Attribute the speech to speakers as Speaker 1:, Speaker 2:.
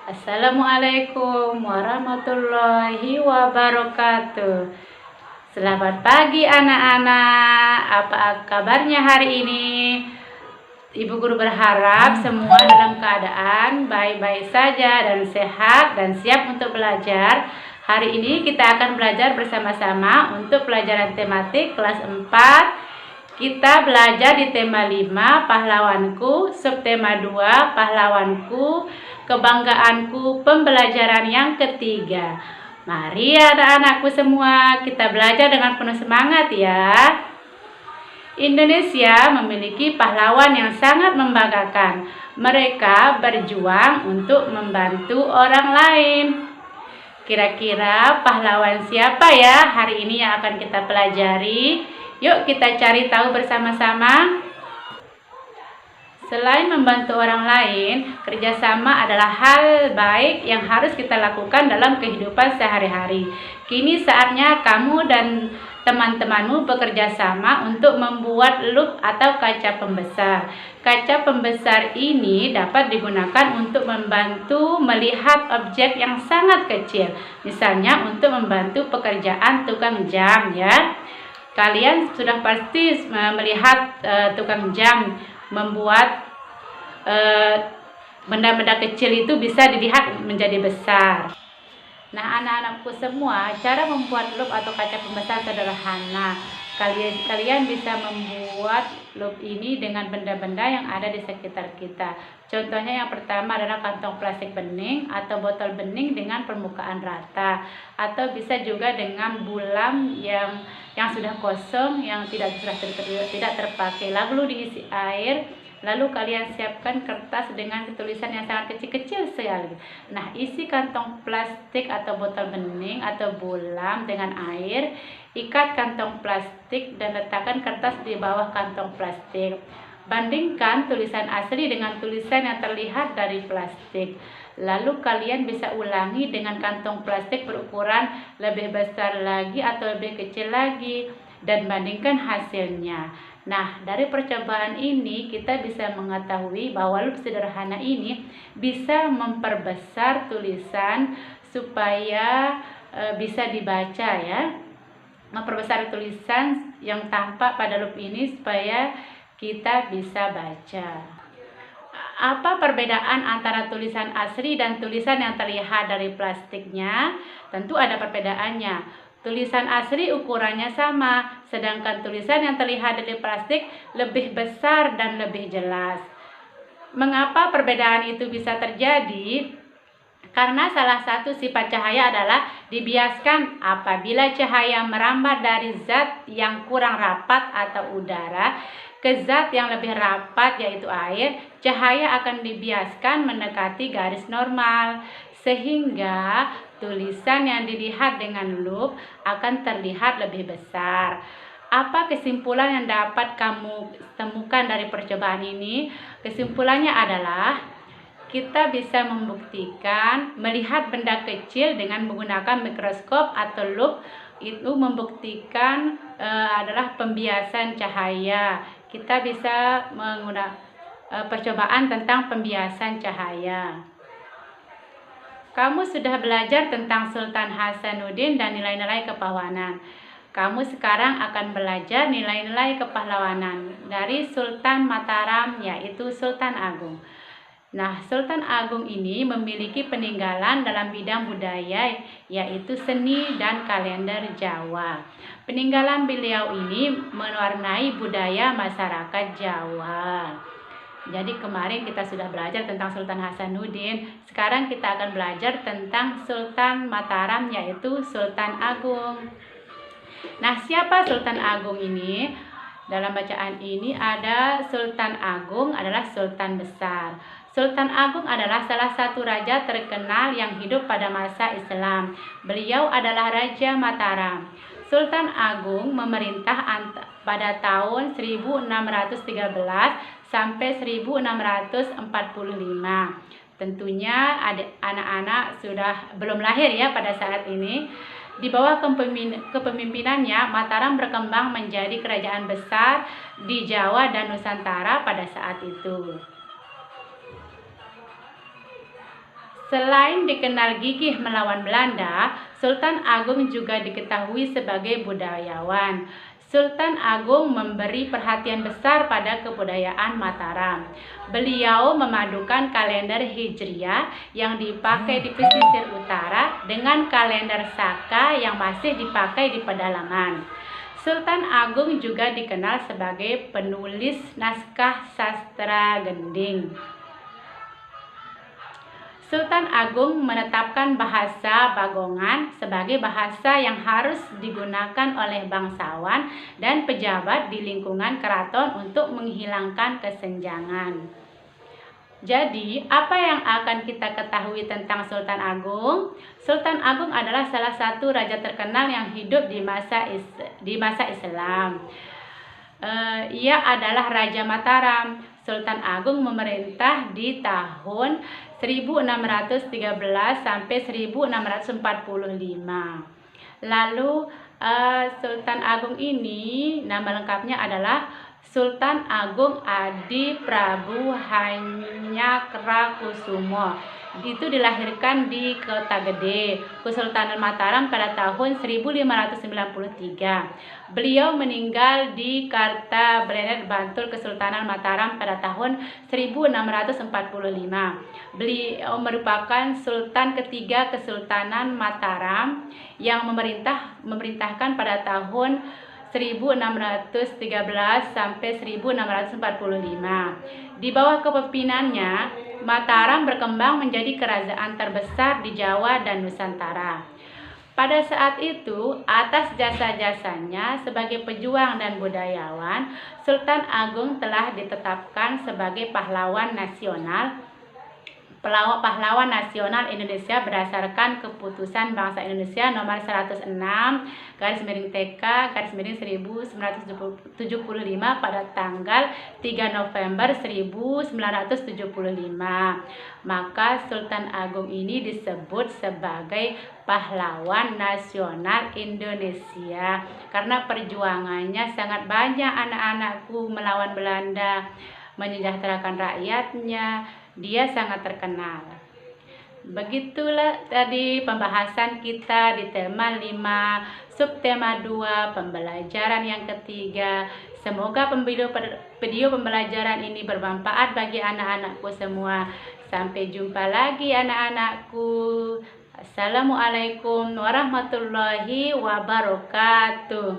Speaker 1: Assalamualaikum warahmatullahi wabarakatuh. Selamat pagi anak-anak. Apa kabarnya hari ini? Ibu guru berharap semua dalam keadaan baik-baik saja dan sehat dan siap untuk belajar. Hari ini kita akan belajar bersama-sama untuk pelajaran tematik kelas 4. Kita belajar di tema 5, pahlawanku, subtema 2, pahlawanku, kebanggaanku, pembelajaran yang ketiga. Mari anak-anakku semua, kita belajar dengan penuh semangat ya. Indonesia memiliki pahlawan yang sangat membanggakan. Mereka berjuang untuk membantu orang lain. Kira-kira pahlawan siapa ya hari ini yang akan kita pelajari? Yuk kita cari tahu bersama-sama. Selain membantu orang lain, kerjasama adalah hal baik yang harus kita lakukan dalam kehidupan sehari-hari. Kini saatnya kamu dan teman-temanmu bekerja sama untuk membuat loop atau kaca pembesar. Kaca pembesar ini dapat digunakan untuk membantu melihat objek yang sangat kecil. Misalnya untuk membantu pekerjaan tukang jam ya. Kalian sudah pasti melihat tukang jam membuat benda-benda kecil itu bisa dilihat menjadi besar. Nah, anak-anakku semua, cara membuat loop atau kaca pembesar sederhana. Kalian bisa membuat loop ini dengan benda-benda yang ada di sekitar kita. Contohnya yang pertama adalah kantong plastik bening atau botol bening dengan permukaan rata, atau bisa juga dengan bulam yang sudah kosong, yang tidak terpakai, lalu diisi air. Lalu kalian siapkan kertas dengan tulisan yang sangat kecil-kecil sekali. Nah, isi kantong plastik atau botol bening atau bulam dengan air. Ikat kantong plastik dan letakkan kertas di bawah kantong plastik. Bandingkan tulisan asli dengan tulisan yang terlihat dari plastik. Lalu kalian bisa ulangi dengan kantong plastik berukuran lebih besar lagi atau lebih kecil lagi dan bandingkan hasilnya. Nah, dari percobaan ini kita bisa mengetahui bahwa loop sederhana ini bisa memperbesar tulisan supaya bisa dibaca ya. Memperbesar tulisan yang tampak pada loop ini supaya kita bisa baca. Apa perbedaan antara tulisan asli dan tulisan yang terlihat dari plastiknya? Tentu ada perbedaannya. Tulisan asli ukurannya sama, sedangkan tulisan yang terlihat dari plastik lebih besar dan lebih jelas. Mengapa perbedaan itu bisa terjadi? Karena salah satu sifat cahaya adalah dibiaskan. Apabila cahaya merambat dari zat yang kurang rapat atau udara ke zat yang lebih rapat yaitu air, cahaya akan dibiaskan mendekati garis normal, sehingga tulisan yang dilihat dengan loop akan terlihat lebih besar. Apa kesimpulan yang dapat kamu temukan dari percobaan ini? Kesimpulannya adalah kita bisa membuktikan melihat benda kecil dengan menggunakan mikroskop atau loop itu membuktikan adalah pembiasan cahaya. Kita bisa menggunakan percobaan tentang pembiasan cahaya. Kamu sudah belajar tentang Sultan Hasanuddin dan nilai-nilai kepahlawanan. Kamu sekarang akan belajar nilai-nilai kepahlawanan dari Sultan Mataram, yaitu Sultan Agung. Nah, Sultan Agung ini memiliki peninggalan dalam bidang budaya, yaitu seni dan kalender Jawa. Peninggalan beliau ini mewarnai budaya masyarakat Jawa. Jadi kemarin kita sudah belajar tentang Sultan Hasanuddin. Sekarang kita akan belajar tentang Sultan Mataram, yaitu Sultan Agung. Nah, siapa Sultan Agung ini? Dalam bacaan ini ada Sultan Agung adalah Sultan besar. Sultan Agung adalah salah satu raja terkenal yang hidup pada masa Islam. Beliau adalah Raja Mataram. Sultan Agung memerintah pada tahun 1613 sampai 1645. Tentunya anak-anak sudah belum lahir ya pada saat ini. Di bawah kepemimpinannya, Mataram berkembang menjadi kerajaan besar di Jawa dan Nusantara pada saat itu. Selain dikenal gigih melawan Belanda, Sultan Agung juga diketahui sebagai budayawan. Sultan Agung memberi perhatian besar pada kebudayaan Mataram. Beliau memadukan kalender Hijriah yang dipakai di pesisir utara dengan kalender Saka yang masih dipakai di pedalaman. Sultan Agung juga dikenal sebagai penulis naskah sastra Gending. Sultan Agung menetapkan bahasa Bagongan sebagai bahasa yang harus digunakan oleh bangsawan dan pejabat di lingkungan keraton untuk menghilangkan kesenjangan. Jadi, apa yang akan kita ketahui tentang Sultan Agung? Sultan Agung adalah salah satu raja terkenal yang hidup di masa Islam. Ia adalah Raja Mataram. Sultan Agung memerintah di tahun 1613 sampai 1645. Lalu Sultan Agung ini nama lengkapnya adalah Sultan Agung Adi Prabu Hanyakrakusumo. Itu dilahirkan di Kota Gede, Kesultanan Mataram pada tahun 1593. Beliau meninggal di Kartabrenet, Bantul, Kesultanan Mataram pada tahun 1645. Beliau merupakan Sultan ketiga Kesultanan Mataram yang memerintahkan pada tahun 1613 sampai 1645. Di bawah kepemimpinannya, Mataram berkembang menjadi kerajaan terbesar di Jawa dan Nusantara. Pada saat itu, atas jasa-jasanya sebagai pejuang dan budayawan, Sultan Agung telah ditetapkan sebagai pahlawan nasional Indonesia berdasarkan keputusan Bangsa Indonesia nomor 106/TK/1975 pada tanggal 3 November 1975. Maka Sultan Agung ini disebut sebagai pahlawan nasional Indonesia karena perjuangannya sangat banyak. Anak-anakku melawan Belanda, menyejahterakan rakyatnya, dia sangat terkenal. Begitulah tadi pembahasan kita di tema 5, subtema 2, pembelajaran yang ketiga. Semoga video pembelajaran ini bermanfaat bagi anak-anakku semua. Sampai jumpa lagi anak-anakku. Assalamualaikum warahmatullahi wabarakatuh.